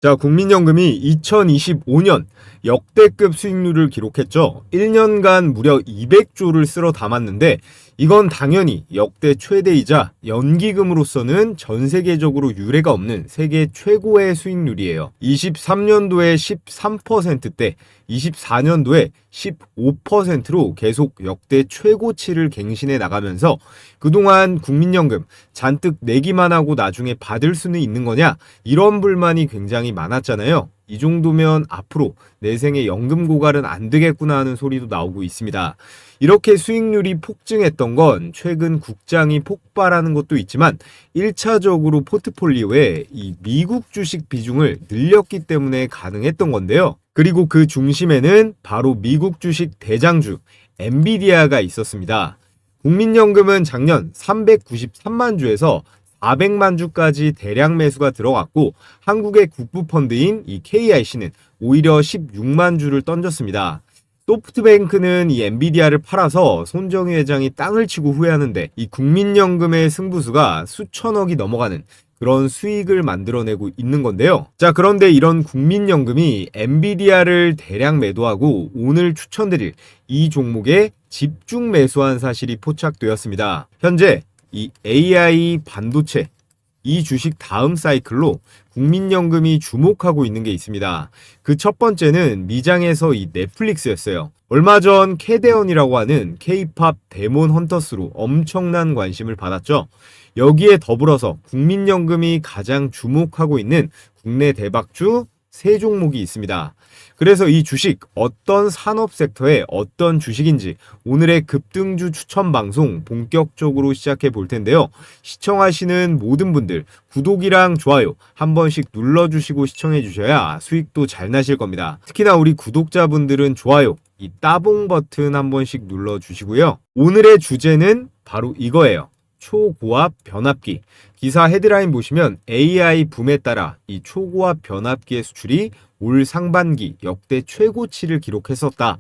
자, 국민연금이 2025년 역대급 수익률을 기록했죠. 1년간 무려 200조를 쓸어 담았는데 이건 당연히 역대 최대이자 연기금으로서는 전 세계적으로 유례가 없는 세계 최고의 수익률이에요. 23년도에 13%대, 24년도에 15%로 계속 역대 최고치를 갱신해 나가면서 그동안 국민연금 잔뜩 내기만 하고 나중에 받을 수는 있는 거냐? 이런 불만이 굉장히 많았잖아요. 이 정도면 앞으로 내 생에 연금 고갈은 안 되겠구나 하는 소리도 나오고 있습니다. 이렇게 수익률이 폭증했던 건 최근 국장이 폭발하는 것도 있지만 1차적으로 포트폴리오에 이 미국 주식 비중을 늘렸기 때문에 가능했던 건데요. 그리고 그 중심에는 바로 미국 주식 대장주 엔비디아가 있었습니다. 국민연금은 작년 393만 주에서 400만 주까지 대량 매수가 들어갔고 한국의 국부펀드인 이 KIC는 오히려 16만 주를 던졌습니다. 소프트뱅크는 이 엔비디아를 팔아서 손정희 회장이 땅을 치고 후회하는데 이 국민연금의 승부수가 수천억이 넘어가는 그런 수익을 만들어내고 있는 건데요. 자, 그런데 이런 국민연금이 엔비디아를 대량 매도하고 오늘 추천드릴 이 종목에 집중 매수한 사실이 포착되었습니다. 현재 이 AI 반도체 이 주식 다음 사이클로 국민연금이 주목하고 있는 게 있습니다. 그 첫 번째는 미장에서 이 넷플릭스였어요. 얼마 전 캐대언이라고 하는 K-팝 데몬 헌터스로 엄청난 관심을 받았죠. 여기에 더불어서 국민연금이 가장 주목하고 있는 국내 대박주 세 종목이 있습니다. 그래서 이 주식 어떤 산업 섹터의 어떤 주식인지 오늘의 급등주 추천 방송 본격적으로 시작해 볼 텐데요. 시청하시는 모든 분들 구독이랑 좋아요 한 번씩 눌러주시고 시청해 주셔야 수익도 잘 나실 겁니다. 특히나 우리 구독자분들은 좋아요 이 따봉 버튼 한 번씩 눌러주시고요. 오늘의 주제는 바로 이거예요. 초고압 변압기. 기사 헤드라인 보시면 AI 붐에 따라 이 초고압 변압기의 수출이 올 상반기 역대 최고치를 기록했었다.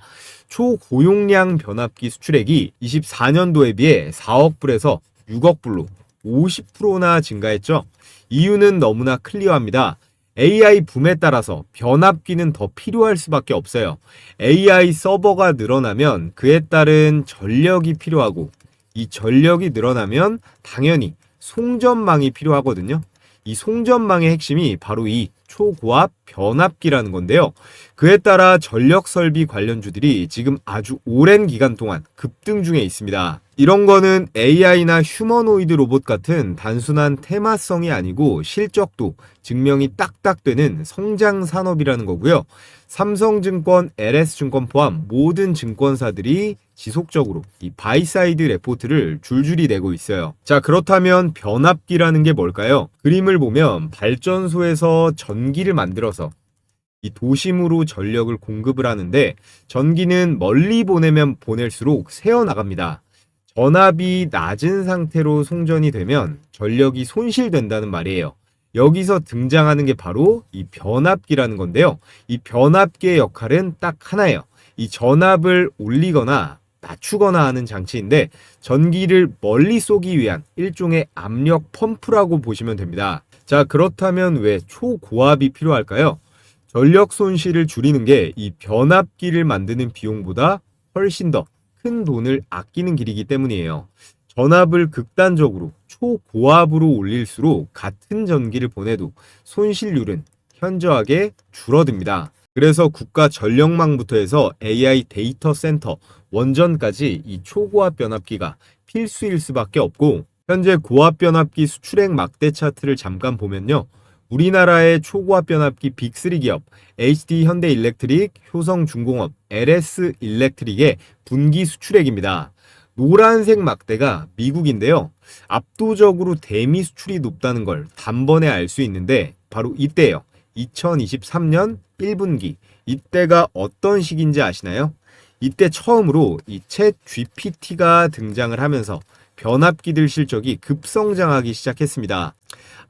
초고용량 변압기 수출액이 24년도에 비해 4억 불에서 6억 불로 50%나 증가했죠. 이유는 너무나 클리어합니다. AI 붐에 따라서 변압기는 더 필요할 수밖에 없어요. AI 서버가 늘어나면 그에 따른 전력이 필요하고 이 전력이 늘어나면 당연히 송전망이 필요하거든요. 이 송전망의 핵심이 바로 이 초고압 변압기라는 건데요. 그에 따라 전력 설비 관련주들이 지금 아주 오랜 기간 동안 급등 중에 있습니다. 이런 거는 AI나 휴머노이드 로봇 같은 단순한 테마성이 아니고 실적도 증명이 딱딱 되는 성장 산업이라는 거고요. 삼성증권, LS증권 포함 모든 증권사들이 지속적으로 이 바이사이드 레포트를 줄줄이 내고 있어요. 자, 그렇다면 변압기라는 게 뭘까요? 그림을 보면 발전소에서 전기를 만들어서 이 도심으로 전력을 공급을 하는데 전기는 멀리 보내면 보낼수록 새어나갑니다. 전압이 낮은 상태로 송전이 되면 전력이 손실된다는 말이에요. 여기서 등장하는 게 바로 이 변압기라는 건데요. 이 변압기의 역할은 딱 하나예요. 이 전압을 올리거나 낮추거나 하는 장치인데 전기를 멀리 쏘기 위한 일종의 압력 펌프라고 보시면 됩니다. 자, 그렇다면 왜 초고압이 필요할까요? 전력 손실을 줄이는 게 이 변압기를 만드는 비용보다 훨씬 더 큰 돈을 아끼는 길이기 때문이에요. 전압을 극단적으로 초고압으로 올릴수록 같은 전기를 보내도 손실률은 현저하게 줄어듭니다. 그래서 국가 전력망부터 해서 AI 데이터 센터, 원전까지 이 초고압 변압기가 필수일 수밖에 없고 현재 고압 변압기 수출액 막대 차트를 잠깐 보면요. 우리나라의 초고압 변압기 빅3 기업 HD 현대일렉트릭, 효성중공업, LS 일렉트릭의 분기 수출액입니다. 노란색 막대가 미국인데요. 압도적으로 대미 수출이 높다는 걸 단번에 알 수 있는데 바로 이때예요. 2023년 1분기. 이때가 어떤 시기인지 아시나요? 이때 처음으로 이 챗 GPT가 등장을 하면서 변압기들 실적이 급성장하기 시작했습니다.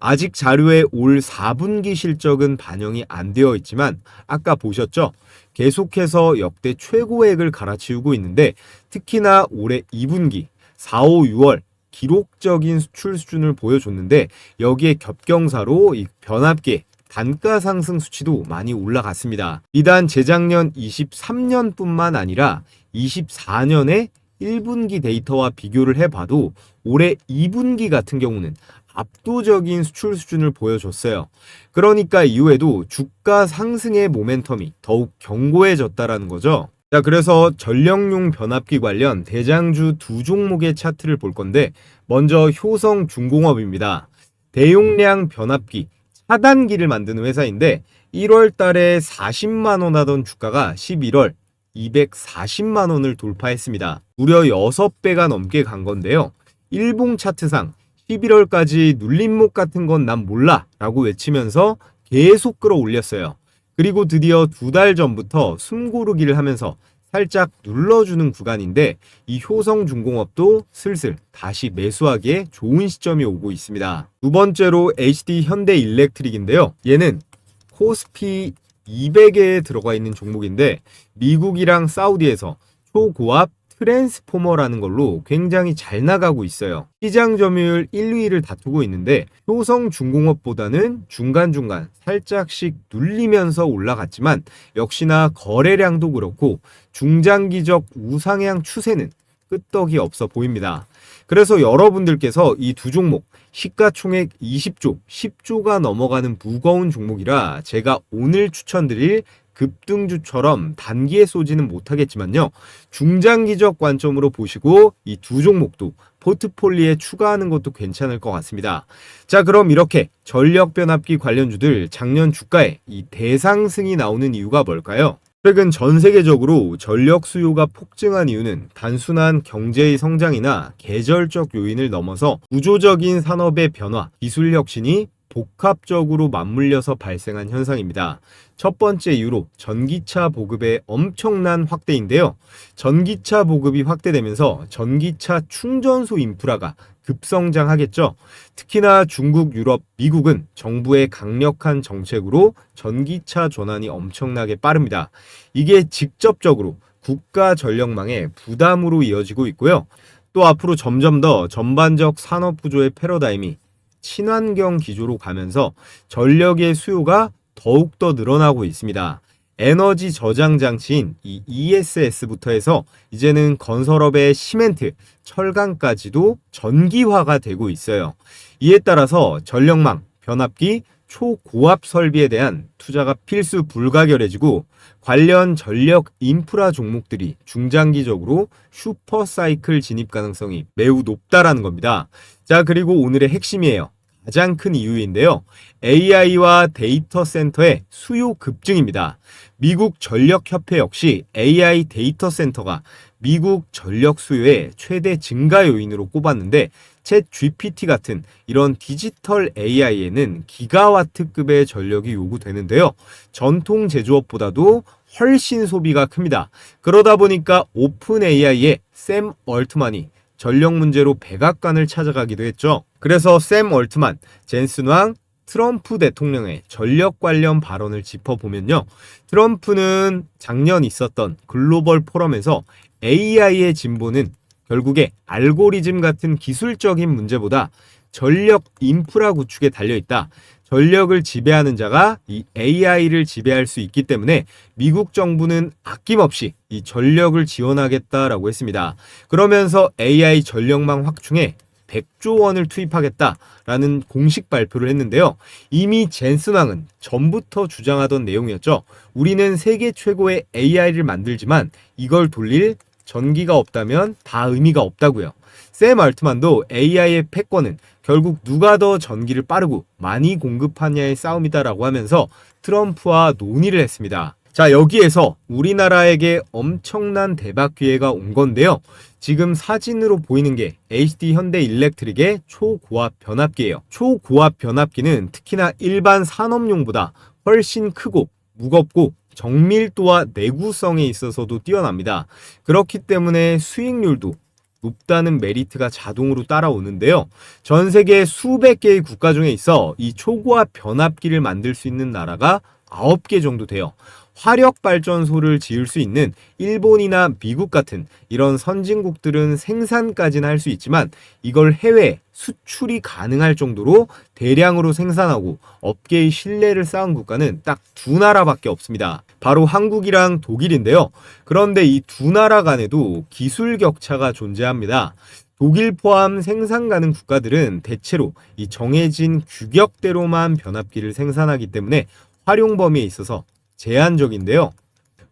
아직 자료에 올 4분기 실적은 반영이 안 되어 있지만 아까 보셨죠? 계속해서 역대 최고액을 갈아치우고 있는데 특히나 올해 2분기 4, 5, 6월 기록적인 수출 수준을 보여줬는데 여기에 겹경사로 이 변압기 단가 상승 수치도 많이 올라갔습니다. 비단 재작년 23년뿐만 아니라 24년에 1분기 데이터와 비교를 해봐도 올해 2분기 같은 경우는 압도적인 수출 수준을 보여줬어요. 그러니까 이후에도 주가 상승의 모멘텀이 더욱 견고해졌다라는 거죠. 자, 그래서 전력용 변압기 관련 대장주 두 종목의 차트를 볼 건데, 먼저 효성중공업입니다. 대용량 변압기 차단기를 만드는 회사인데 1월 달에 40만 원 하던 주가가 11월 240만 원을 돌파했습니다. 무려 6배가 넘게 간 건데요. 일봉 차트상 11월까지 눌림목 같은 건 난 몰라 라고 외치면서 계속 끌어올렸어요. 그리고 드디어 2달 전부터 숨고르기를 하면서 살짝 눌러주는 구간인데 이 효성중공업도 슬슬 다시 매수하기에 좋은 시점이 오고 있습니다. 두 번째로 HD 현대일렉트릭인데요. 얘는 코스피 200에 들어가 있는 종목인데 미국이랑 사우디에서 초고압 트랜스포머라는 걸로 굉장히 잘 나가고 있어요. 시장 점유율 1, 2위를 다투고 있는데 효성중공업보다는 중간중간 살짝씩 눌리면서 올라갔지만 역시나 거래량도 그렇고 중장기적 우상향 추세는 끄떡이 없어 보입니다. 그래서 여러분들께서 이 두 종목 시가총액 20조, 10조가 넘어가는 무거운 종목이라 제가 오늘 추천드릴 급등주처럼 단기에 쏘지는 못하겠지만요. 중장기적 관점으로 보시고 이 두 종목도 포트폴리오에 추가하는 것도 괜찮을 것 같습니다. 자, 그럼 이렇게 전력변압기 관련주들 작년 주가에 이 대상승이 나오는 이유가 뭘까요? 최근 전 세계적으로 전력 수요가 폭증한 이유는 단순한 경제의 성장이나 계절적 요인을 넘어서 구조적인 산업의 변화, 기술 혁신이 복합적으로 맞물려서 발생한 현상입니다. 첫 번째 이유로 전기차 보급의 엄청난 확대인데요. 전기차 보급이 확대되면서 전기차 충전소 인프라가 급성장하겠죠. 특히나 중국, 유럽, 미국은 정부의 강력한 정책으로 전기차 전환이 엄청나게 빠릅니다. 이게 직접적으로 국가 전력망의 부담으로 이어지고 있고요. 또 앞으로 점점 더 전반적 산업 구조의 패러다임이 친환경 기조로 가면서 전력의 수요가 더욱더 늘어나고 있습니다. 에너지 저장 장치인 이 ESS부터 해서 이제는 건설업의 시멘트, 철강까지도 전기화가 되고 있어요. 이에 따라서 전력망, 변압기, 초고압 설비에 대한 투자가 필수 불가결해지고 관련 전력 인프라 종목들이 중장기적으로 슈퍼사이클 진입 가능성이 매우 높다라는 겁니다. 자, 그리고 오늘의 핵심이에요. 가장 큰 이유인데요. AI와 데이터 센터의 수요 급증입니다. 미국 전력협회 역시 AI 데이터 센터가 미국 전력 수요의 최대 증가 요인으로 꼽았는데 챗 GPT 같은 이런 디지털 AI에는 기가와트급의 전력이 요구되는데요. 전통 제조업보다도 훨씬 소비가 큽니다. 그러다 보니까 오픈 AI의 샘 얼트만이 전력 문제로 백악관을 찾아가기도 했죠. 그래서 샘 얼트만, 젠슨 왕, 트럼프 대통령의 전력 관련 발언을 짚어보면요. 트럼프는 작년 있었던 글로벌 포럼에서 AI의 진보는 결국에 알고리즘 같은 기술적인 문제보다 전력 인프라 구축에 달려있다. 전력을 지배하는 자가 이 AI를 지배할 수 있기 때문에 미국 정부는 아낌없이 이 전력을 지원하겠다라고 했습니다. 그러면서 AI 전력망 확충에 100조 원을 투입하겠다라는 공식 발표를 했는데요. 이미 젠슨 왕은 전부터 주장하던 내용이었죠. 우리는 세계 최고의 AI를 만들지만 이걸 돌릴 전기가 없다면 다 의미가 없다고요. 샘 알트만도 AI의 패권은 결국 누가 더 전기를 빠르고 많이 공급하냐의 싸움이다라고 하면서 트럼프와 논의를 했습니다. 자, 여기에서 우리나라에게 엄청난 대박 기회가 온 건데요. 지금 사진으로 보이는 게 HD 현대일렉트릭의 초고압 변압기예요. 초고압 변압기는 특히나 일반 산업용보다 훨씬 크고 무겁고 정밀도와 내구성에 있어서도 뛰어납니다. 그렇기 때문에 수익률도 높다는 메리트가 자동으로 따라오는데요. 전 세계 수백 개의 국가 중에 있어 이 초고압 변압기를 만들 수 있는 나라가 9개 정도 돼요. 화력 발전소를 지을 수 있는 일본이나 미국 같은 이런 선진국들은 생산까지는 할 수 있지만 이걸 해외에 수출이 가능할 정도로 대량으로 생산하고 업계의 신뢰를 쌓은 국가는 딱 두 나라밖에 없습니다. 바로 한국이랑 독일인데요. 그런데 이 두 나라 간에도 기술 격차가 존재합니다. 독일 포함 생산 가능 국가들은 대체로 이 정해진 규격대로만 변압기를 생산하기 때문에 활용 범위에 있어서 제한적인데요.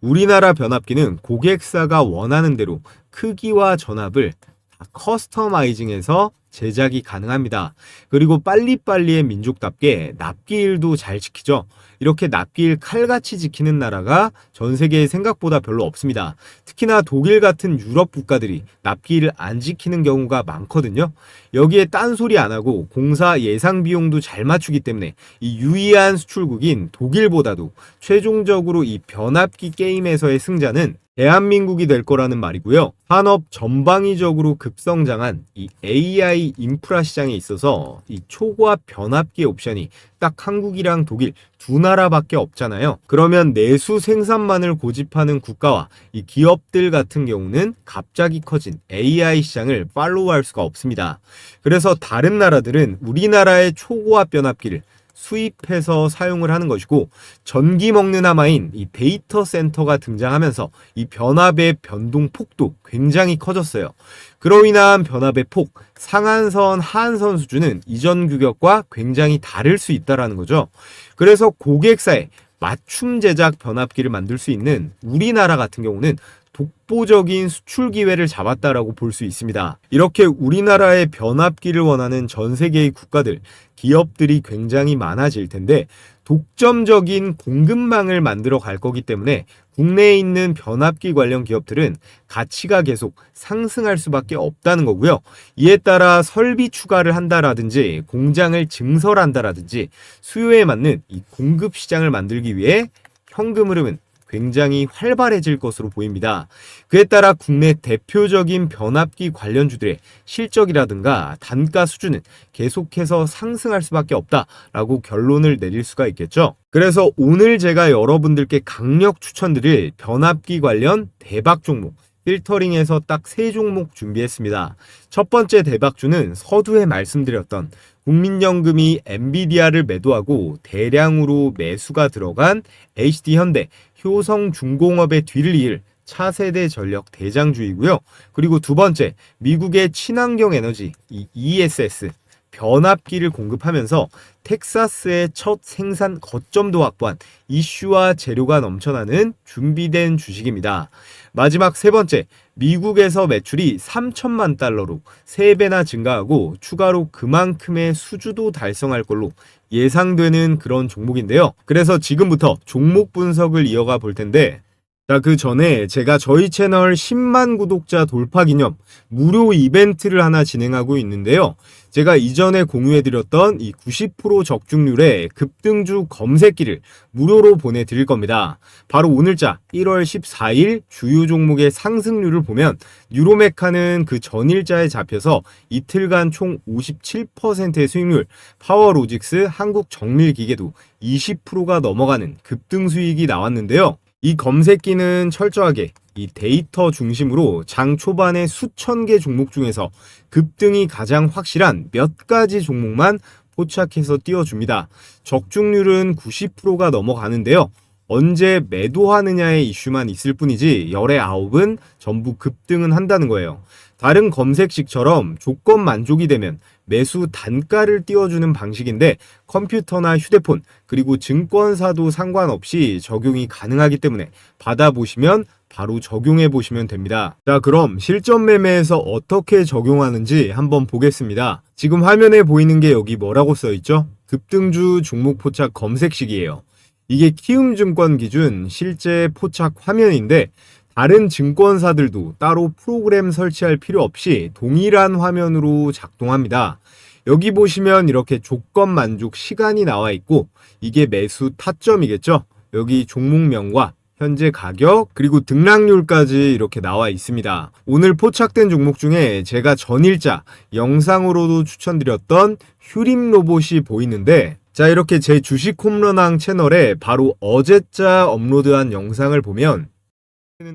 우리나라 변압기는 고객사가 원하는 대로 크기와 전압을 다 커스터마이징해서 제작이 가능합니다. 그리고 빨리빨리의 민족답게 납기일도 잘 지키죠. 이렇게 납기일 칼같이 지키는 나라가 전 세계에 생각보다 별로 없습니다. 특히나 독일 같은 유럽 국가들이 납기일을 안 지키는 경우가 많거든요. 여기에 딴소리 안 하고 공사 예상 비용도 잘 맞추기 때문에 이 유의한 수출국인 독일보다도 최종적으로 이 변압기 게임에서의 승자는 대한민국이 될 거라는 말이고요. 산업 전방위적으로 급성장한 이 AI 인프라 시장에 있어서 이 초고압 변압기 옵션이 딱 한국이랑 독일 두 나라밖에 없잖아요. 그러면 내수 생산만을 고집하는 국가와 이 기업들 같은 경우는 갑자기 커진 AI 시장을 팔로우할 수가 없습니다. 그래서 다른 나라들은 우리나라의 초고압 변압기를 수입해서 사용을 하는 것이고 전기 먹는 하마인 이 데이터 센터가 등장하면서 이 변압의 변동 폭도 굉장히 커졌어요. 그로 인한 변압의 폭, 상한선, 하한선 수준은 이전 규격과 굉장히 다를 수 있다는 거죠. 그래서 고객사에 맞춤 제작 변압기를 만들 수 있는 우리나라 같은 경우는 독보적인 수출 기회를 잡았다라고 볼 수 있습니다. 이렇게 우리나라의 변압기를 원하는 전 세계의 국가들, 기업들이 굉장히 많아질 텐데 독점적인 공급망을 만들어 갈 거기 때문에 국내에 있는 변압기 관련 기업들은 가치가 계속 상승할 수밖에 없다는 거고요. 이에 따라 설비 추가를 한다라든지 공장을 증설한다라든지 수요에 맞는 이 공급 시장을 만들기 위해 현금 흐름은 굉장히 활발해질 것으로 보입니다. 그에 따라 국내 대표적인 변압기 관련주들의 실적이라든가 단가 수준은 계속해서 상승할 수밖에 없다라고 결론을 내릴 수가 있겠죠. 그래서 오늘 제가 여러분들께 강력 추천드릴 변압기 관련 대박 종목 필터링에서 딱 3종목 준비했습니다. 첫 번째 대박주는 서두에 말씀드렸던 국민연금이 엔비디아를 매도하고 대량으로 매수가 들어간 HD현대, 효성중공업의 뒤를 이을 차세대 전력 대장주이고요. 그리고 두 번째, 미국의 친환경 에너지 ESS 변압기를 공급하면서 텍사스의 첫 생산 거점도 확보한 이슈와 재료가 넘쳐나는 준비된 주식입니다. 마지막 세 번째, 미국에서 매출이 3천만 달러로 3배나 증가하고 추가로 그만큼의 수주도 달성할 걸로 예상되는 그런 종목인데요. 그래서 지금부터 종목 분석을 이어가 볼 텐데 자, 그 전에 제가 저희 채널 10만 구독자 돌파 기념 무료 이벤트를 하나 진행하고 있는데요. 제가 이전에 공유해드렸던 이 90% 적중률의 급등주 검색기를 무료로 보내드릴 겁니다. 바로 오늘자 1월 14일 주요 종목의 상승률을 보면 뉴로메카는 그 전일자에 잡혀서 이틀간 총 57%의 수익률, 파워로직스, 한국정밀기계도 20%가 넘어가는 급등 수익이 나왔는데요. 이 검색기는 철저하게 이 데이터 중심으로 장 초반에 수천 개 종목 중에서 급등이 가장 확실한 몇 가지 종목만 포착해서 띄워줍니다. 적중률은 90%가 넘어가는데요. 언제 매도하느냐의 이슈만 있을 뿐이지 열의 9은 전부 급등은 한다는 거예요. 다른 검색식처럼 조건 만족이 되면 매수 단가를 띄워주는 방식인데 컴퓨터나 휴대폰 그리고 증권사도 상관없이 적용이 가능하기 때문에 받아보시면 바로 적용해 보시면 됩니다. 자, 그럼 실전 매매에서 어떻게 적용하는지 한번 보겠습니다. 지금 화면에 보이는 게 여기 뭐라고 써있죠? 급등주 종목 포착 검색식이에요. 이게 키움증권 기준 실제 포착 화면인데 다른 증권사들도 따로 프로그램 설치할 필요 없이 동일한 화면으로 작동합니다. 여기 보시면 이렇게 조건 만족 시간이 나와 있고 이게 매수 타점이겠죠. 여기 종목명과 현재 가격 그리고 등락률까지 이렇게 나와 있습니다. 오늘 포착된 종목 중에 제가 전일자 영상으로도 추천드렸던 휴림 로봇이 보이는데 자, 이렇게 제 주식 홈런왕 채널에 바로 어제자 업로드한 영상을 보면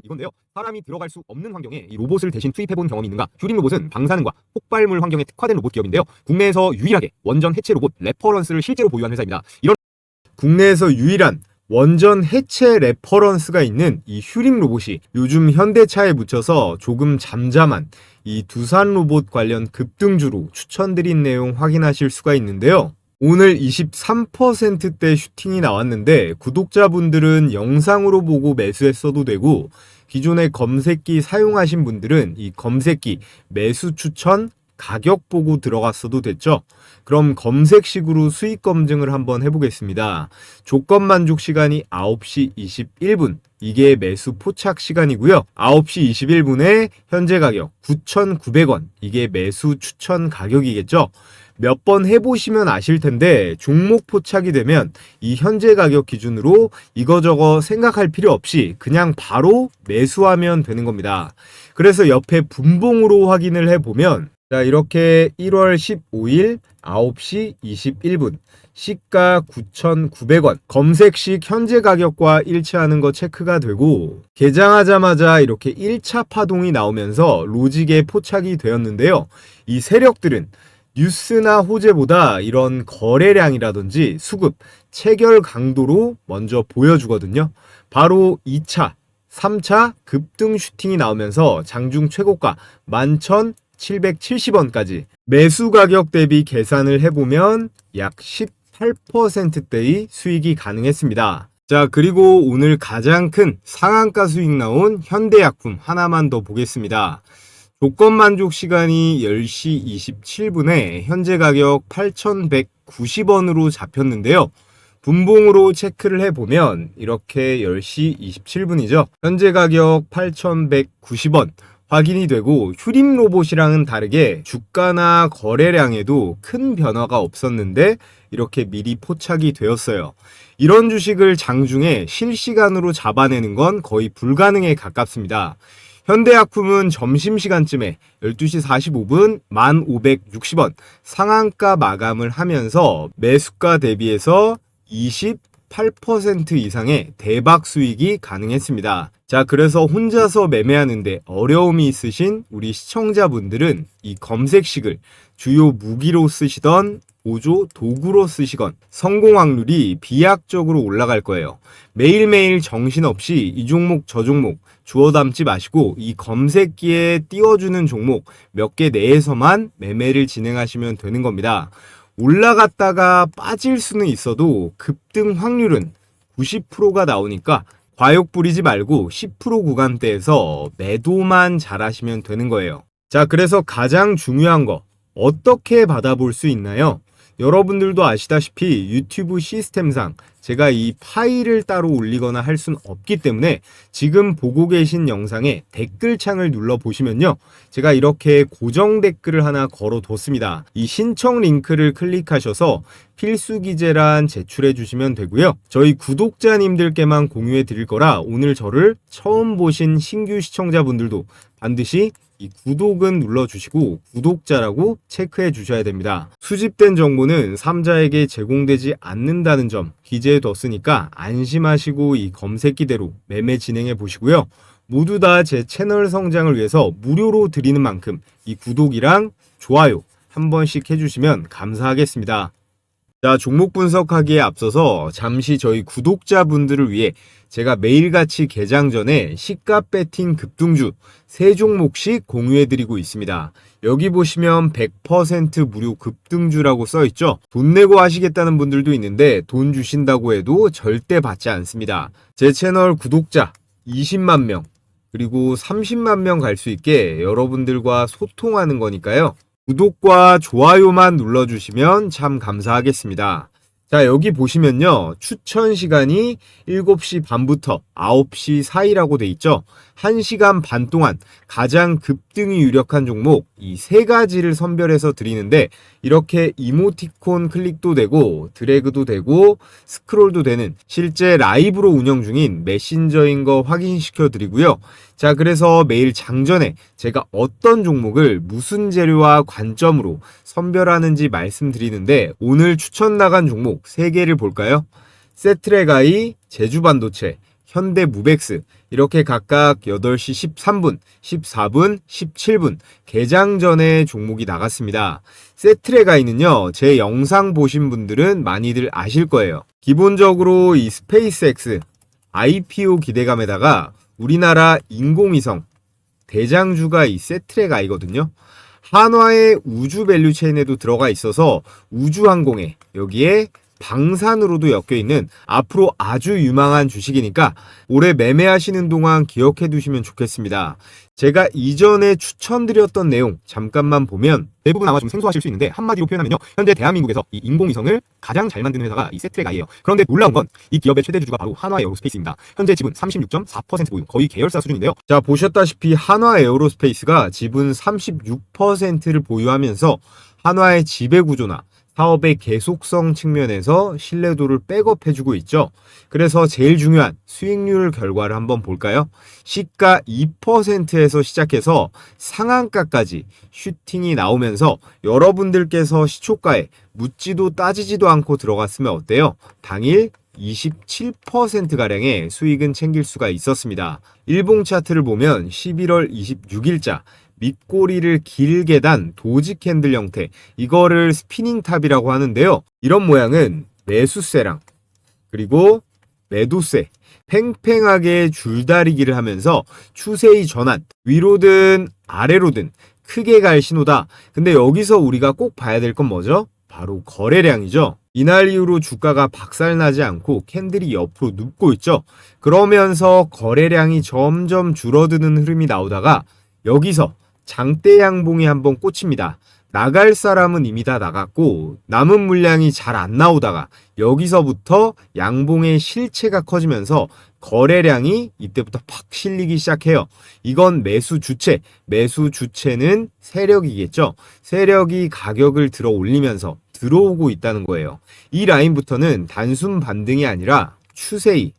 이건데요. 사람이 들어갈 수 없는 환경에 이 로봇을 대신 투입해본 경험이 있는가? 휴림 로봇은 방사능과 폭발물 환경에 특화된 로봇 기업인데요. 국내에서 유일하게 원전 해체 로봇 레퍼런스를 실제로 보유한 회사입니다. 이런 국내에서 유일한 원전 해체 레퍼런스가 있는 이 휴림 로봇이 요즘 현대차에 묻혀서 조금 잠잠한 이 두산 로봇 관련 급등주로 추천드린 내용 확인하실 수가 있는데요. 오늘 23%대 슈팅이 나왔는데 구독자분들은 영상으로 보고 매수했어도 되고 기존의 검색기 사용하신 분들은 이 검색기 매수 추천 가격 보고 들어갔어도 됐죠. 그럼 검색식으로 수익 검증을 한번 해보겠습니다. 조건 만족 시간이 9시 21분. 이게 매수 포착 시간이고요. 9시 21분에 현재 가격 9,900원. 이게 매수 추천 가격이겠죠. 몇 번 해보시면 아실 텐데 종목 포착이 되면 이 현재 가격 기준으로 이거저거 생각할 필요 없이 그냥 바로 매수하면 되는 겁니다. 그래서 옆에 분봉으로 확인을 해보면 자, 이렇게 1월 15일 9시 21분 시가 9,900원 검색식 현재 가격과 일치하는 거 체크가 되고 개장하자마자 이렇게 1차 파동이 나오면서 로직에 포착이 되었는데요. 이 세력들은 뉴스나 호재보다 이런 거래량이라든지 수급, 체결 강도로 먼저 보여주거든요. 바로 2차, 3차 급등 슈팅이 나오면서 장중 최고가 11,770원까지 매수 가격 대비 계산을 해보면 약 18%대의 수익이 가능했습니다. 자, 그리고 오늘 가장 큰 상한가 수익 나온 현대약품 하나만 더 보겠습니다. 조건 만족 시간이 10시 27분에 현재 가격 8,190원으로 잡혔는데요. 분봉으로 체크를 해보면 이렇게 10시 27분이죠. 현재 가격 8,190원 확인이 되고 휴림 로봇이랑은 다르게 주가나 거래량에도 큰 변화가 없었는데 이렇게 미리 포착이 되었어요. 이런 주식을 장중에 실시간으로 잡아내는 건 거의 불가능에 가깝습니다. 현대약품은 점심시간쯤에 12시 45분 1,560원 상한가 마감을 하면서 매수가 대비해서 28% 이상의 대박 수익이 가능했습니다. 자, 그래서 혼자서 매매하는데 어려움이 있으신 우리 시청자분들은 이 검색식을 주요 무기로 쓰시던 보조 도구로 쓰시건 성공 확률이 비약적으로 올라갈 거예요. 매일매일 정신없이 이 종목 저 종목 주워 담지 마시고 이 검색기에 띄워주는 종목 몇 개 내에서만 매매를 진행하시면 되는 겁니다. 올라갔다가 빠질 수는 있어도 급등 확률은 90%가 나오니까 과욕 부리지 말고 10% 구간대에서 매도만 잘하시면 되는 거예요. 자, 그래서 가장 중요한 거 어떻게 받아볼 수 있나요? 여러분들도 아시다시피 유튜브 시스템상 제가 이 파일을 따로 올리거나 할 수는 없기 때문에 지금 보고 계신 영상에 댓글창을 눌러 보시면요. 제가 이렇게 고정 댓글을 하나 걸어 뒀습니다. 이 신청 링크를 클릭하셔서 필수 기재란 제출해 주시면 되고요. 저희 구독자님들께만 공유해 드릴 거라 오늘 저를 처음 보신 신규 시청자분들도 반드시 이 구독은 눌러주시고 구독자라고 체크해 주셔야 됩니다. 수집된 정보는 3자에게 제공되지 않는다는 점 기재해 뒀으니까 안심하시고 이 검색기대로 매매 진행해 보시고요. 모두 다 제 채널 성장을 위해서 무료로 드리는 만큼 이 구독이랑 좋아요 한 번씩 해주시면 감사하겠습니다. 자, 종목 분석하기에 앞서서 잠시 저희 구독자분들을 위해 제가 매일같이 개장 전에 시가 배팅 급등주 3종목씩 공유해드리고 있습니다. 여기 보시면 100% 무료 급등주라고 써있죠. 돈 내고 하시겠다는 분들도 있는데 돈 주신다고 해도 절대 받지 않습니다. 제 채널 구독자 20만 명 그리고 30만 명 갈 수 있게 여러분들과 소통하는 거니까요. 구독과 좋아요만 눌러주시면 참 감사하겠습니다. 자, 여기 보시면요. 추천 시간이 7시 반부터 9시 사이라고 돼 있죠. 1시간 반 동안 가장 급등이 유력한 종목 이 3가지를 선별해서 드리는데 이렇게 이모티콘 클릭도 되고 드래그도 되고 스크롤도 되는 실제 라이브로 운영 중인 메신저인 거 확인시켜 드리고요. 자, 그래서 매일 장전에 제가 어떤 종목을 무슨 재료와 관점으로 선별하는지 말씀드리는데 오늘 추천 나간 종목 3개를 볼까요? 세트레가이, 제주반도체, 현대무벡스 이렇게 각각 8시 13분, 14분, 17분 개장 전에 종목이 나갔습니다. 세트레가이는요, 제 영상 보신 분들은 많이들 아실 거예요. 기본적으로 이 스페이스X IPO 기대감에다가 우리나라 인공위성 대장주가 이 세트레가이거든요. 한화의 우주 밸류체인에도 들어가 있어서 우주항공에 여기에 방산으로도 엮여 있는 앞으로 아주 유망한 주식이니까 올해 매매하시는 동안 기억해 두시면 좋겠습니다. 제가 이전에 추천드렸던 내용 잠깐만 보면 대부분 아마 좀 생소하실 수 있는데 한마디로 표현하면요. 현재 대한민국에서 이 인공위성을 가장 잘 만드는 회사가 이 세트레가이예요. 그런데 놀라운 건 이 기업의 최대 주주가 바로 한화에어로스페이스입니다. 현재 지분 36.4% 보유, 거의 계열사 수준인데요. 자, 보셨다시피 한화에어로스페이스가 지분 36%를 보유하면서 한화의 지배구조나 사업의 계속성 측면에서 신뢰도를 백업해주고 있죠. 그래서 제일 중요한 수익률 결과를 한번 볼까요? 시가 2%에서 시작해서 상한가까지 슈팅이 나오면서 여러분들께서 시초가에 묻지도 따지지도 않고 들어갔으면 어때요? 당일 27%가량의 수익은 챙길 수가 있었습니다. 일봉 차트를 보면 11월 26일자 밑꼬리를 길게 단 도지 캔들 형태, 이거를 스피닝 탑이라고 하는데요. 이런 모양은 매수세랑 그리고 매도세 팽팽하게 줄다리기를 하면서 추세의 전환, 위로든 아래로든 크게 갈 신호다. 근데 여기서 우리가 꼭 봐야 될 건 뭐죠? 바로 거래량이죠. 이날 이후로 주가가 박살나지 않고 캔들이 옆으로 눕고 있죠. 그러면서 거래량이 점점 줄어드는 흐름이 나오다가 여기서 장대 양봉이 한번 꽂힙니다. 나갈 사람은 이미 다 나갔고 남은 물량이 잘 안 나오다가 여기서부터 양봉의 실체가 커지면서 거래량이 이때부터 팍 실리기 시작해요. 이건 매수 주체는 세력이겠죠. 세력이 가격을 들어 올리면서 들어오고 있다는 거예요. 이 라인부터는 단순 반등이 아니라 추세의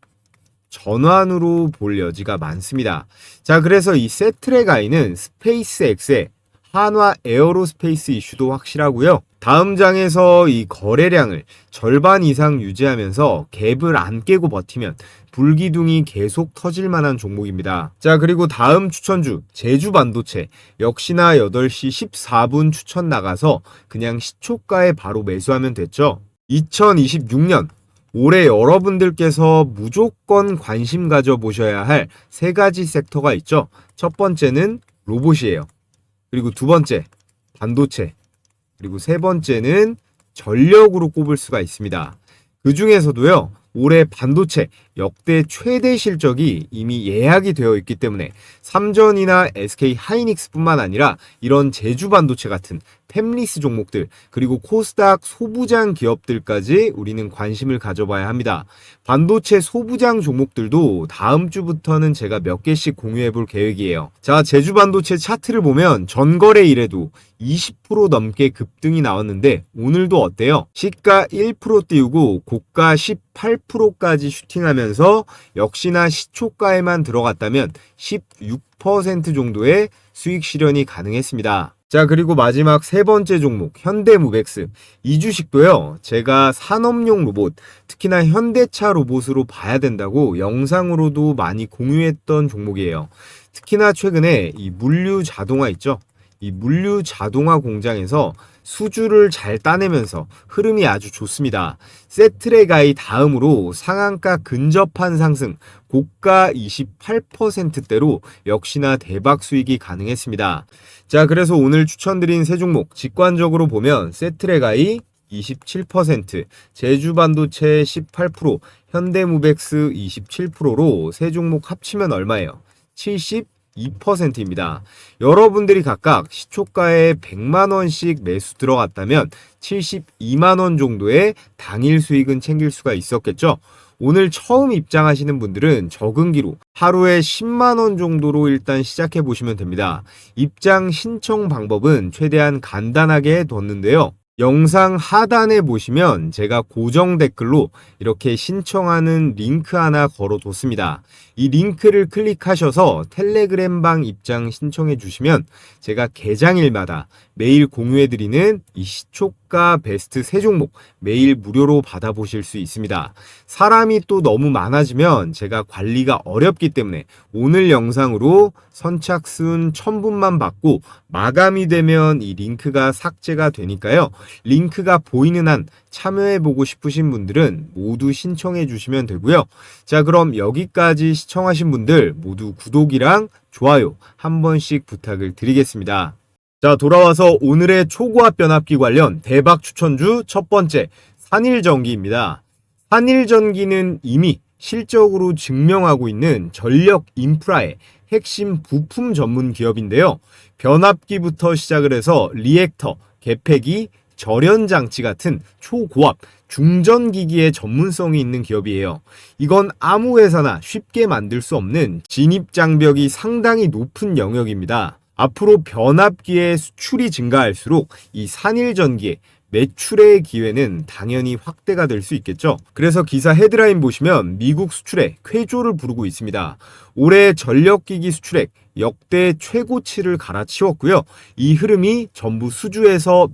전환으로 볼 여지가 많습니다. 자, 그래서 이 세트레가이는 스페이스X의 한화 에어로스페이스 이슈도 확실하고요. 다음 장에서 이 거래량을 절반 이상 유지하면서 갭을 안 깨고 버티면 불기둥이 계속 터질 만한 종목입니다. 자, 그리고 다음 추천주 제주반도체 역시나 8시 14분 추천 나가서 그냥 시초가에 바로 매수하면 됐죠. 2026년 올해 여러분들께서 무조건 관심 가져보셔야 할 3가지 섹터가 있죠. 첫 번째는 로봇이에요. 그리고 두 번째, 반도체. 그리고 세 번째는 전력으로 꼽을 수가 있습니다. 그 중에서도요, 올해 반도체 역대 최대 실적이 이미 예약이 되어 있기 때문에 삼전이나 SK 하이닉스뿐만 아니라 이런 제주 반도체 같은 템리스 종목들 그리고 코스닥 소부장 기업들까지 우리는 관심을 가져봐야 합니다. 반도체 소부장 종목들도 다음 주부터는 제가 몇 개씩 공유해 볼 계획이에요. 자, 제주 반도체 차트를 보면 전거래 일에도 20% 넘게 급등이 나왔는데 오늘도 어때요? 시가 1% 띄우고 고가 18%까지 슈팅하면서 역시나 시초가에만 들어갔다면 16% 정도의 수익 실현이 가능했습니다. 자, 그리고 마지막 세 번째 종목 현대무벡스. 이 주식도요, 제가 산업용 로봇, 특히나 현대차 로봇으로 봐야 된다고 영상으로도 많이 공유했던 종목이에요. 특히나 최근에 이 물류 자동화 있죠? 이 물류 자동화 공장에서 수주를 잘 따내면서 흐름이 아주 좋습니다. 세트레가이 다음으로 상한가 근접한 상승, 고가 28%대로 역시나 대박 수익이 가능했습니다. 자, 그래서 오늘 추천드린 세 종목 직관적으로 보면 세트레가이 27%, 제주반도체 18%, 현대무벡스 27%로 세 종목 합치면 얼마예요? 72%입니다. 여러분들이 각각 시초가에 100만원씩 매수 들어갔다면 72만원 정도의 당일 수익은 챙길 수가 있었겠죠. 오늘 처음 입장하시는 분들은 적응기로 하루에 10만원 정도로 일단 시작해 보시면 됩니다. 입장 신청 방법은 최대한 간단하게 뒀는데요. 영상 하단에 보시면 제가 고정 댓글로 이렇게 신청하는 링크 하나 걸어뒀습니다. 이 링크를 클릭하셔서 텔레그램방 입장 신청해 주시면 제가 개장일마다 매일 공유해드리는 이 시초가 베스트 3종목 매일 무료로 받아보실 수 있습니다. 사람이 또 너무 많아지면 제가 관리가 어렵기 때문에 오늘 영상으로 선착순 1000분만 받고 마감이 되면 이 링크가 삭제가 되니까요. 링크가 보이는 한 참여해보고 싶으신 분들은 모두 신청해 주시면 되고요. 자, 그럼 여기까지 시청하신 분들 모두 구독이랑 좋아요 한 번씩 부탁을 드리겠습니다. 자, 돌아와서 오늘의 초고압 변압기 관련 대박 추천주 첫 번째, 산일전기입니다. 산일전기는 이미 실적으로 증명하고 있는 전력 인프라의 핵심 부품 전문 기업인데요. 변압기부터 시작을 해서 리액터, 개폐기, 절연장치 같은 초고압, 중전기기의 전문성이 있는 기업이에요. 이건 아무 회사나 쉽게 만들 수 없는 진입장벽이 상당히 높은 영역입니다. 앞으로 변압기의 수출이 증가할수록 이 산일전기의 매출의 기회는 당연히 확대가 될 수 있겠죠. 그래서 기사 헤드라인 보시면 미국 수출액 쾌조를 부르고 있습니다. 올해 전력기기 수출액 역대 최고치를 갈아치웠고요. 이 흐름이 전부 수주에서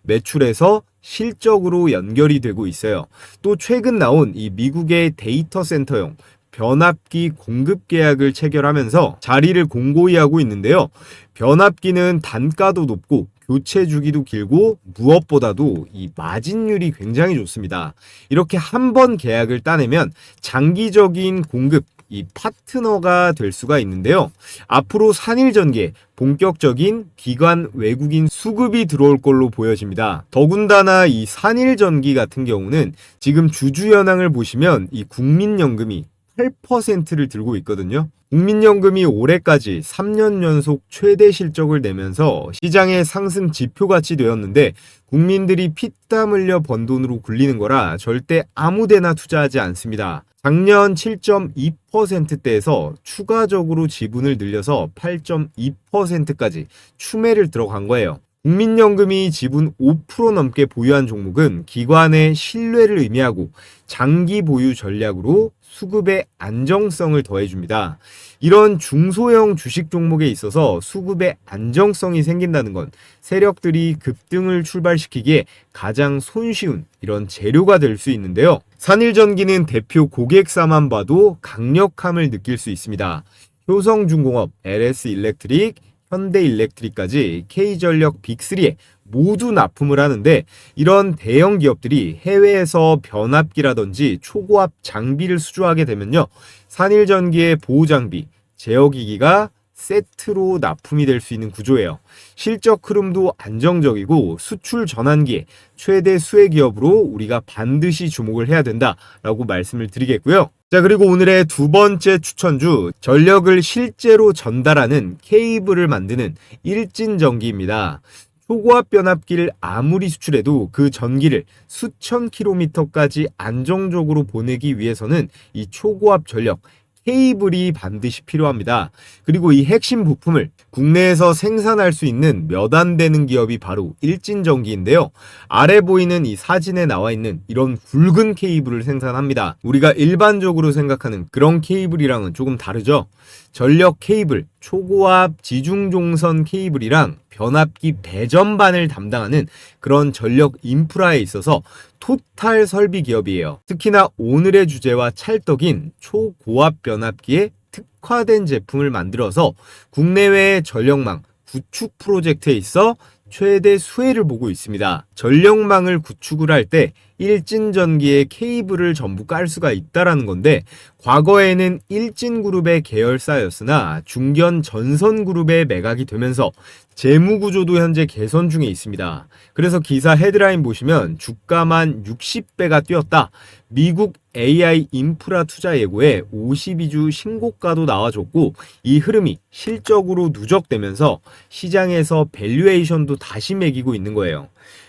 매출에서 실적으로 연결이 되고 있어요. 또 최근 나온 이 미국의 데이터 센터용 변압기 공급 계약을 체결하면서 자리를 공고히 하고 있는데요. 변압기는 단가도 높고 교체 주기도 길고 무엇보다도 이 마진율이 굉장히 좋습니다. 이렇게 한 번 계약을 따내면 장기적인 공급 이 파트너가 될 수가 있는데요. 앞으로 산일전기에 본격적인 기관 외국인 수급이 들어올 걸로 보여집니다. 더군다나 이 산일전기 같은 경우는 지금 주주연항을 보시면 이 국민연금이 8%를 들고 있거든요. 국민연금이 올해까지 3년 연속 최대 실적을 내면서 시장의 상승 지표같이 되었는데 국민들이 피땀 흘려 번 돈으로 굴리는 거라 절대 아무데나 투자하지 않습니다. 작년 7.2%대에서 추가적으로 지분을 늘려서 8.2%까지 추매를 들어간 거예요. 국민연금이 지분 5% 넘게 보유한 종목은 기관의 신뢰를 의미하고 장기 보유 전략으로 수급의 안정성을 더해줍니다. 이런 중소형 주식 종목에 있어서 수급의 안정성이 생긴다는 건 세력들이 급등을 출발시키기에 가장 손쉬운 이런 재료가 될 수 있는데요. 산일전기는 대표 고객사만 봐도 강력함을 느낄 수 있습니다. 효성중공업, LS일렉트릭, 현대일렉트릭까지 K전력 빅3에 모두 납품을 하는데 이런 대형 기업들이 해외에서 변압기라든지 초고압 장비를 수주하게 되면요. 산일전기의 보호장비, 제어기기가 세트로 납품이 될 수 있는 구조예요. 실적 흐름도 안정적이고 수출 전환기에 최대 수혜 기업으로 우리가 반드시 주목을 해야 된다라고 말씀을 드리겠고요. 자, 그리고 오늘의 두 번째 추천주, 전력을 실제로 전달하는 케이블을 만드는 일진전기입니다. 초고압 변압기를 아무리 수출해도 그 전기를 수천 킬로미터까지 안정적으로 보내기 위해서는 이 초고압 전력, 케이블이 반드시 필요합니다. 그리고 이 핵심 부품을 국내에서 생산할 수 있는 몇 안 되는 기업이 바로 일진전기인데요. 아래 보이는 이 사진에 나와 있는 이런 굵은 케이블을 생산합니다. 우리가 일반적으로 생각하는 그런 케이블이랑은 조금 다르죠. 전력 케이블, 초고압 지중종선 케이블이랑 변압기 배전반을 담당하는 그런 전력 인프라에 있어서 토탈 설비 기업이에요. 특히나 오늘의 주제와 찰떡인 초고압 변압기에 특화된 제품을 만들어서 국내외 전력망 구축 프로젝트에 있어 최대 수혜를 보고 있습니다. 전력망을 구축을 할 때 일진전기의 케이블을 전부 깔 수가 있다라는 건데 과거에는 일진그룹의 계열사였으나 중견 전선그룹의 매각이 되면서 재무구조도 현재 개선 중에 있습니다. 그래서 기사 헤드라인 보시면 주가만 60배가 뛰었다. 미국 AI 인프라 투자 예고에 52주 신고가도 나와줬고 이 흐름이 실적으로 누적되면서 시장에서 밸류에이션도 다시 매기고 있는 거예요.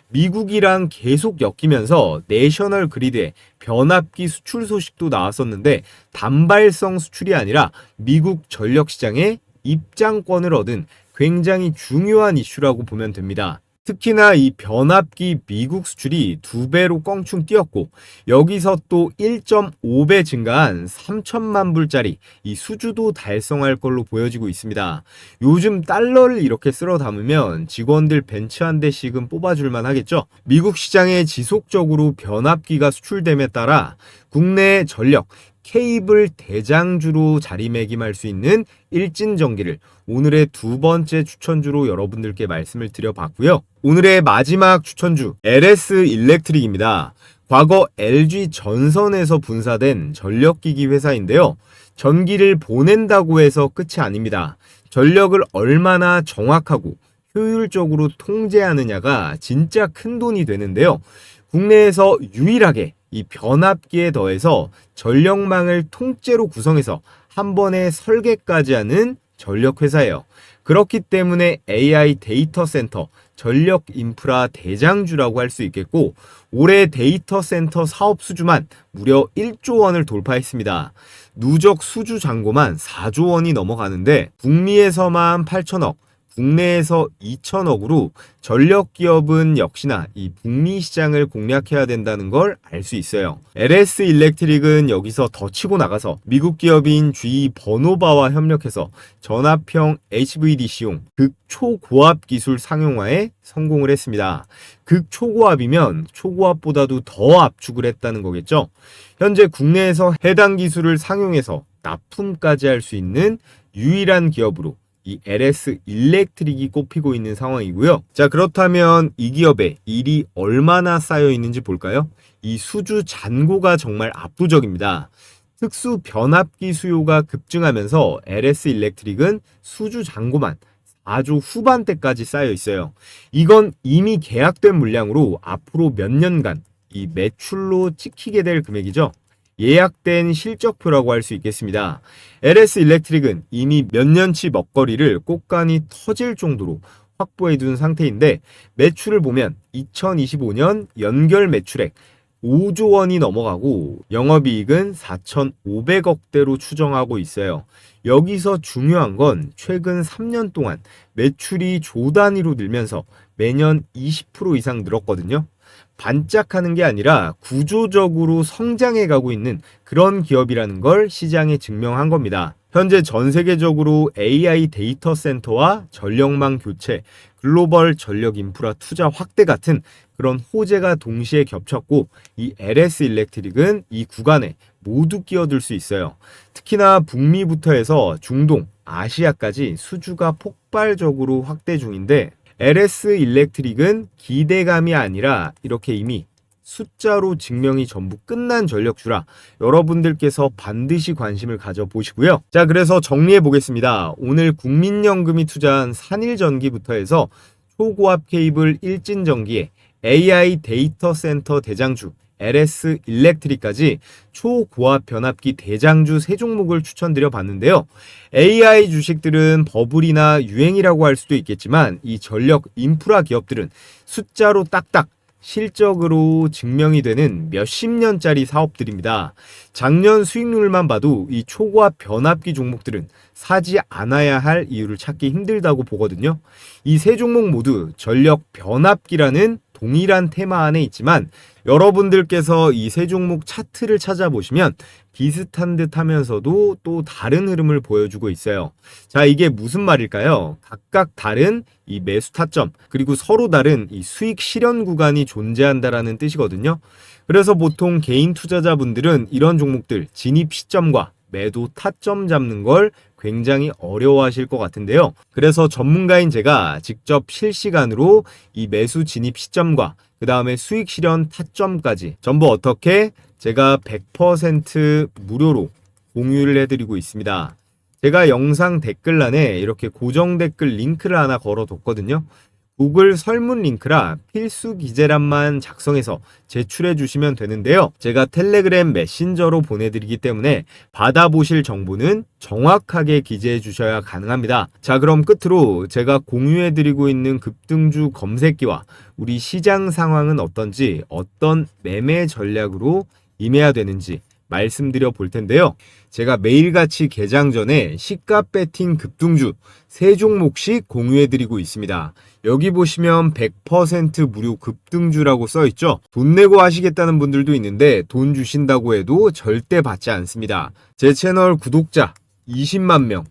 미국이랑 계속 엮이면서 내셔널 그리드에 변압기 수출 소식도 나왔었는데 단발성 수출이 아니라 미국 전력 시장에 입장권을 얻은 굉장히 중요한 이슈라고 보면 됩니다. 특히나 이 변압기 미국 수출이 2배로 껑충 뛰었고 여기서 또 1.5배 증가한 3천만 불짜리 이 수주도 달성할 걸로 보여지고 있습니다. 요즘 달러를 이렇게 쓸어 담으면 직원들 벤츠 한 대씩은 뽑아줄만 하겠죠. 미국 시장에 지속적으로 변압기가 수출됨에 따라 국내 전력 케이블 대장주로 자리매김할 수 있는 일진전기를 오늘의 두 번째 추천주로 여러분들께 말씀을 드려봤고요. 오늘의 마지막 추천주 LS 일렉트릭입니다. 과거 LG 전선에서 분사된 전력기기 회사인데요. 전기를 보낸다고 해서 끝이 아닙니다. 전력을 얼마나 정확하고 효율적으로 통제하느냐가 진짜 큰 돈이 되는데요. 국내에서 유일하게 이 변압기에 더해서 전력망을 통째로 구성해서 한 번에 설계까지 하는 전력 회사예요. 그렇기 때문에 AI 데이터 센터 전력 인프라 대장주라고 할 수 있겠고 올해 데이터 센터 사업 수주만 무려 1조 원을 돌파했습니다. 누적 수주 잔고만 4조 원이 넘어가는데 북미에서만 8천억, 국내에서 2천억으로 전력 기업은 역시나 이 북미 시장을 공략해야 된다는 걸 알 수 있어요. LS 일렉트릭은 여기서 더 치고 나가서 미국 기업인 GE 버노바와 협력해서 전압형 HVDC용 극초고압 기술 상용화에 성공을 했습니다. 극초고압이면 초고압보다도 더 압축을 했다는 거겠죠. 현재 국내에서 해당 기술을 상용해서 납품까지 할 수 있는 유일한 기업으로 이 LS 일렉트릭이 꼽히고 있는 상황이고요. 자, 그렇다면 이 기업에 일이 얼마나 쌓여 있는지 볼까요? 이 수주 잔고가 정말 압도적입니다. 특수 변압기 수요가 급증하면서 LS 일렉트릭은 수주 잔고만 4조 후반대까지 쌓여 있어요. 이건 이미 계약된 물량으로 앞으로 몇 년간 이 매출로 찍히게 될 금액이죠. 예약된 실적표라고 할 수 있겠습니다. LS 일렉트릭은 이미 몇 년치 먹거리를 꽃간이 터질 정도로 확보해 둔 상태인데 매출을 보면 2025년 연결 매출액 5조 원이 넘어가고 영업이익은 4,500억대로 추정하고 있어요. 여기서 중요한 건 최근 3년 동안 매출이 조 단위로 늘면서 매년 20% 이상 늘었거든요. 반짝하는 게 아니라 구조적으로 성장해 가고 있는 그런 기업이라는 걸 시장에 증명한 겁니다. 현재 전 세계적으로 AI 데이터 센터와 전력망 교체, 글로벌 전력 인프라 투자 확대 같은 그런 호재가 동시에 겹쳤고 이 LS 일렉트릭은 이 구간에 모두 끼어들 수 있어요. 특히나 북미부터 해서 중동, 아시아까지 수주가 폭발적으로 확대 중인데 LS 일렉트릭은 기대감이 아니라 이렇게 이미 숫자로 증명이 전부 끝난 전력주라 여러분들께서 반드시 관심을 가져보시고요. 자, 그래서 정리해 보겠습니다. 오늘 국민연금이 투자한 산일전기부터 해서 초고압 케이블 일진전기에 AI 데이터 센터 대장주 LS 일렉트릭까지 초고압 변압기 대장주 세 종목을 추천드려 봤는데요. AI 주식들은 버블이나 유행이라고 할 수도 있겠지만 이 전력 인프라 기업들은 숫자로 딱딱 실적으로 증명이 되는 몇십 년짜리 사업들입니다. 작년 수익률만 봐도 이 초고압 변압기 종목들은 사지 않아야 할 이유를 찾기 힘들다고 보거든요. 이 세 종목 모두 전력 변압기라는 동일한 테마 안에 있지만 여러분들께서 이 세 종목 차트를 찾아보시면 비슷한 듯 하면서도 또 다른 흐름을 보여주고 있어요. 자, 이게 무슨 말일까요? 각각 다른 이 매수 타점, 그리고 서로 다른 이 수익 실현 구간이 존재한다라는 뜻이거든요. 그래서 보통 개인 투자자분들은 이런 종목들 진입 시점과 매도 타점 잡는 걸 굉장히 어려워하실 것 같은데요. 그래서 전문가인 제가 직접 실시간으로 이 매수 진입 시점과 그 다음에 수익 실현 타점까지 전부 어떻게 제가 100% 무료로 공유를 해드리고 있습니다. 제가 영상 댓글란에 이렇게 고정 댓글 링크를 하나 걸어뒀거든요. 구글 설문 링크라 필수 기재란만 작성해서 제출해 주시면 되는데요. 제가 텔레그램 메신저로 보내드리기 때문에 받아보실 정보는 정확하게 기재해 주셔야 가능합니다. 자, 그럼 끝으로 제가 공유해 드리고 있는 급등주 검색기와 우리 시장 상황은 어떤지, 어떤 매매 전략으로 임해야 되는지 말씀드려 볼 텐데요. 제가 매일같이 개장 전에 시가 배팅 급등주 3종목씩 공유해드리고 있습니다. 여기 보시면 100% 무료 급등주라고 써있죠. 돈 내고 하시겠다는 분들도 있는데 돈 주신다고 해도 절대 받지 않습니다. 제 채널 구독자 20만 명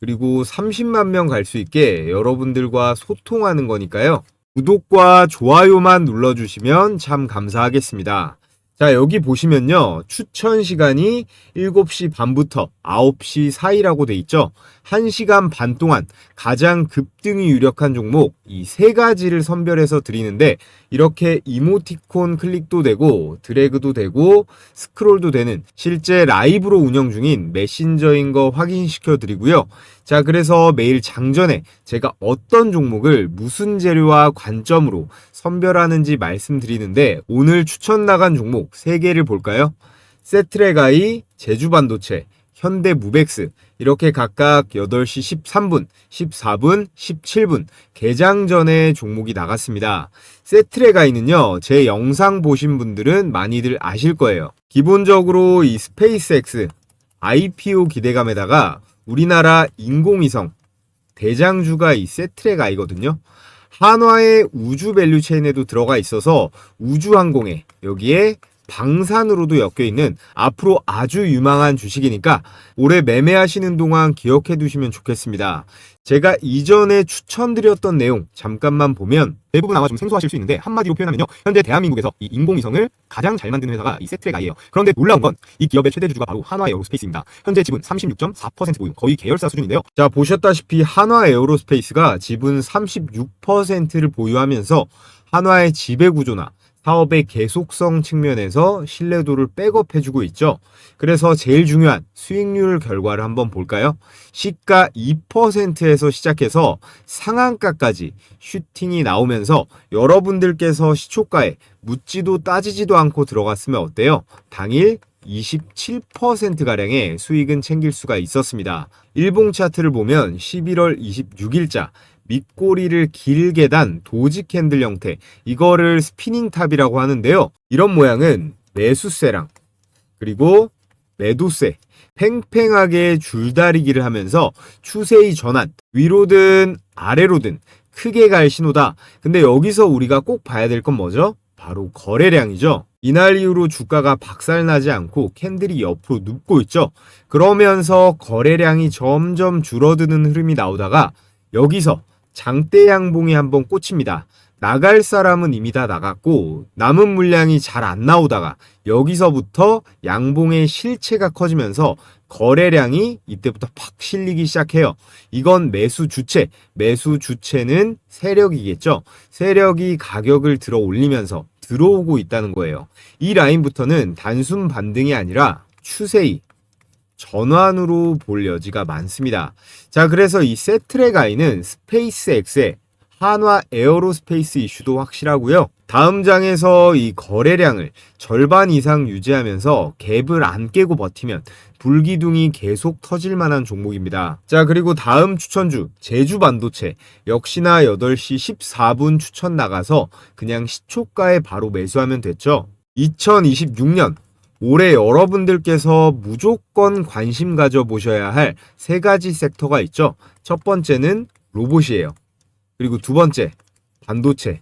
그리고 30만 명 갈 수 있게 여러분들과 소통하는 거니까요. 구독과 좋아요만 눌러주시면 참 감사하겠습니다. 자, 여기 보시면요. 추천 시간이 7시 반부터 9시 사이라고 돼 있죠. 1시간 반 동안 가장 급등이 유력한 종목 이 3가지를 선별해서 드리는데 이렇게 이모티콘 클릭도 되고 드래그도 되고 스크롤도 되는 실제 라이브로 운영 중인 메신저인 거 확인시켜 드리고요. 자, 그래서 매일 장전에 제가 어떤 종목을 무슨 재료와 관점으로 선별하는지 말씀드리는데 오늘 추천 나간 종목 3개를 볼까요? 세트레가이, 제주반도체, 현대무벡스 이렇게 각각 8시 13분, 14분, 17분 개장 전에 종목이 나갔습니다. 세트레가이는요. 제 영상 보신 분들은 많이들 아실 거예요. 기본적으로 이 스페이스X IPO 기대감에다가 우리나라 인공위성 대장주가 이 세트레가이거든요. 한화의 우주 밸류체인에도 들어가 있어서 우주항공에 여기에 방산으로도 엮여있는 앞으로 아주 유망한 주식이니까 올해 매매하시는 동안 기억해 두시면 좋겠습니다. 제가 이전에 추천드렸던 내용 잠깐만 보면 대부분 아마 좀 생소하실 수 있는데 한마디로 표현하면요. 현재 대한민국에서 이 인공위성을 가장 잘 만드는 회사가 이 세트레가이에요. 그런데 놀라운 건 이 기업의 최대 주주가 바로 한화에어로스페이스입니다. 현재 지분 36.4% 보유, 거의 계열사 수준인데요. 자, 보셨다시피 한화에어로스페이스가 지분 36%를 보유하면서 한화의 지배구조나 사업의 계속성 측면에서 신뢰도를 백업해주고 있죠. 그래서 제일 중요한 수익률 결과를 한번 볼까요? 시가 2%에서 시작해서 상한가까지 슈팅이 나오면서 여러분들께서 시초가에 묻지도 따지지도 않고 들어갔으면 어때요? 당일 27%가량의 수익은 챙길 수가 있었습니다. 일봉 차트를 보면 11월 26일자 밑꼬리를 길게 단 도지 캔들 형태, 이거를 스피닝 탑이라고 하는데요. 이런 모양은 매수세랑 그리고 매도세 팽팽하게 줄다리기를 하면서 추세의 전환, 위로든 아래로든 크게 갈 신호다. 근데 여기서 우리가 꼭 봐야 될 건 뭐죠? 바로 거래량이죠. 이날 이후로 주가가 박살나지 않고 캔들이 옆으로 눕고 있죠. 그러면서 거래량이 점점 줄어드는 흐름이 나오다가 여기서 장대 양봉이 한번 꽂힙니다. 나갈 사람은 이미 다 나갔고 남은 물량이 잘 안 나오다가 여기서부터 양봉의 실체가 커지면서 거래량이 이때부터 팍 실리기 시작해요. 이건 매수 주체는 세력이겠죠. 세력이 가격을 들어 올리면서 들어오고 있다는 거예요. 이 라인부터는 단순 반등이 아니라 추세의 전환으로 볼 여지가 많습니다. 자, 그래서 이 세트레가이는 스페이스X의 한화 에어로스페이스 이슈도 확실하고요. 다음 장에서 이 거래량을 절반 이상 유지하면서 갭을 안 깨고 버티면 불기둥이 계속 터질 만한 종목입니다. 자, 그리고 다음 추천주 제주반도체 역시나 8시 14분 추천 나가서 그냥 시초가에 바로 매수하면 됐죠. 2026년 올해 여러분들께서 무조건 관심 가져보셔야 할 3가지 섹터가 있죠. 첫 번째는 로봇이에요. 그리고 두 번째, 반도체.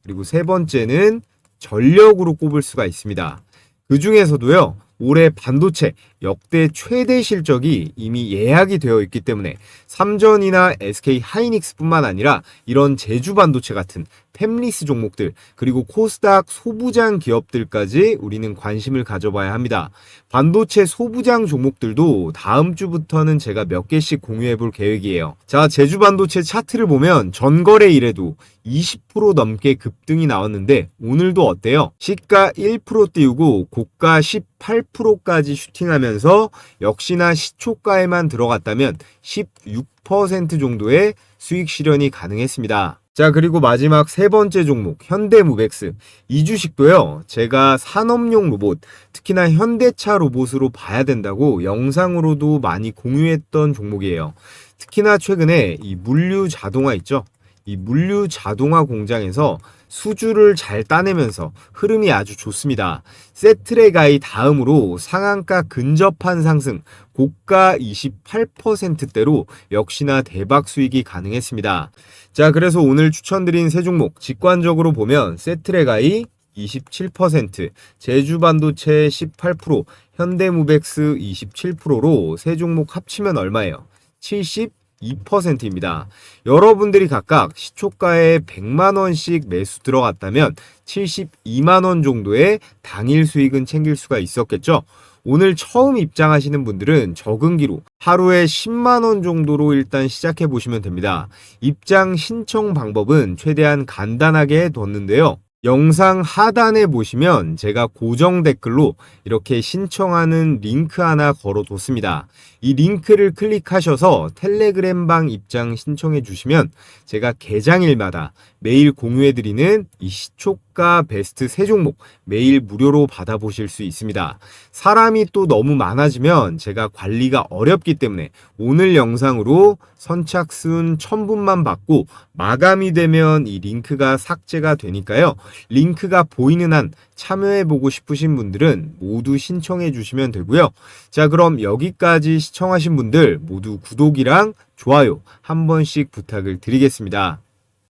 그리고 세 번째는 전력으로 꼽을 수가 있습니다. 그 중에서도요, 올해 반도체 역대 최대 실적이 이미 예약이 되어 있기 때문에 삼전이나 SK 하이닉스뿐만 아니라 이런 제주 반도체 같은 팹리스 종목들 그리고 코스닥 소부장 기업들까지 우리는 관심을 가져봐야 합니다. 반도체 소부장 종목들도 다음 주부터는 제가 몇 개씩 공유해 볼 계획이에요. 자, 제주 반도체 차트를 보면 전거래일에도 20% 넘게 급등이 나왔는데 오늘도 어때요? 시가 1% 띄우고 고가 18%까지 슈팅하면서 역시나 시초가에만 들어갔다면 16% 정도의 수익 실현이 가능했습니다. 자, 그리고 마지막 세 번째 종목 현대무벡스, 이 주식도요 제가 산업용 로봇, 특히나 현대차 로봇으로 봐야 된다고 영상으로도 많이 공유했던 종목이에요. 특히나 최근에 이 물류 자동화 있죠, 이 물류 자동화 공장에서 수주를 잘 따내면서 흐름이 아주 좋습니다. 세트레가이 다음으로 상한가 근접한 상승, 고가 28%대로 역시나 대박 수익이 가능했습니다. 자, 그래서 오늘 추천드린 세 종목 직관적으로 보면 세트레가이 27%, 제주반도체 18%, 현대무벡스 27%로 세 종목 합치면 얼마예요? 72%입니다. 여러분들이 각각 시초가에 100만원씩 매수 들어갔다면 72만원 정도의 당일 수익은 챙길 수가 있었겠죠? 오늘 처음 입장하시는 분들은 적응기로 하루에 10만원 정도로 일단 시작해 보시면 됩니다. 입장 신청 방법은 최대한 간단하게 뒀는데요. 영상 하단에 보시면 제가 고정 댓글로 이렇게 신청하는 링크 하나 걸어뒀습니다. 이 링크를 클릭하셔서 텔레그램방 입장 신청해 주시면 제가 개장일마다 매일 공유해드리는 이 시초가 베스트 세 종목 매일 무료로 받아보실 수 있습니다. 사람이 또 너무 많아지면 제가 관리가 어렵기 때문에 오늘 영상으로 선착순 1000분만 받고 마감이 되면 이 링크가 삭제가 되니까요. 링크가 보이는 한 참여해보고 싶으신 분들은 모두 신청해 주시면 되고요. 자, 그럼 여기까지 시청하신 분들 모두 구독이랑 좋아요 한 번씩 부탁을 드리겠습니다.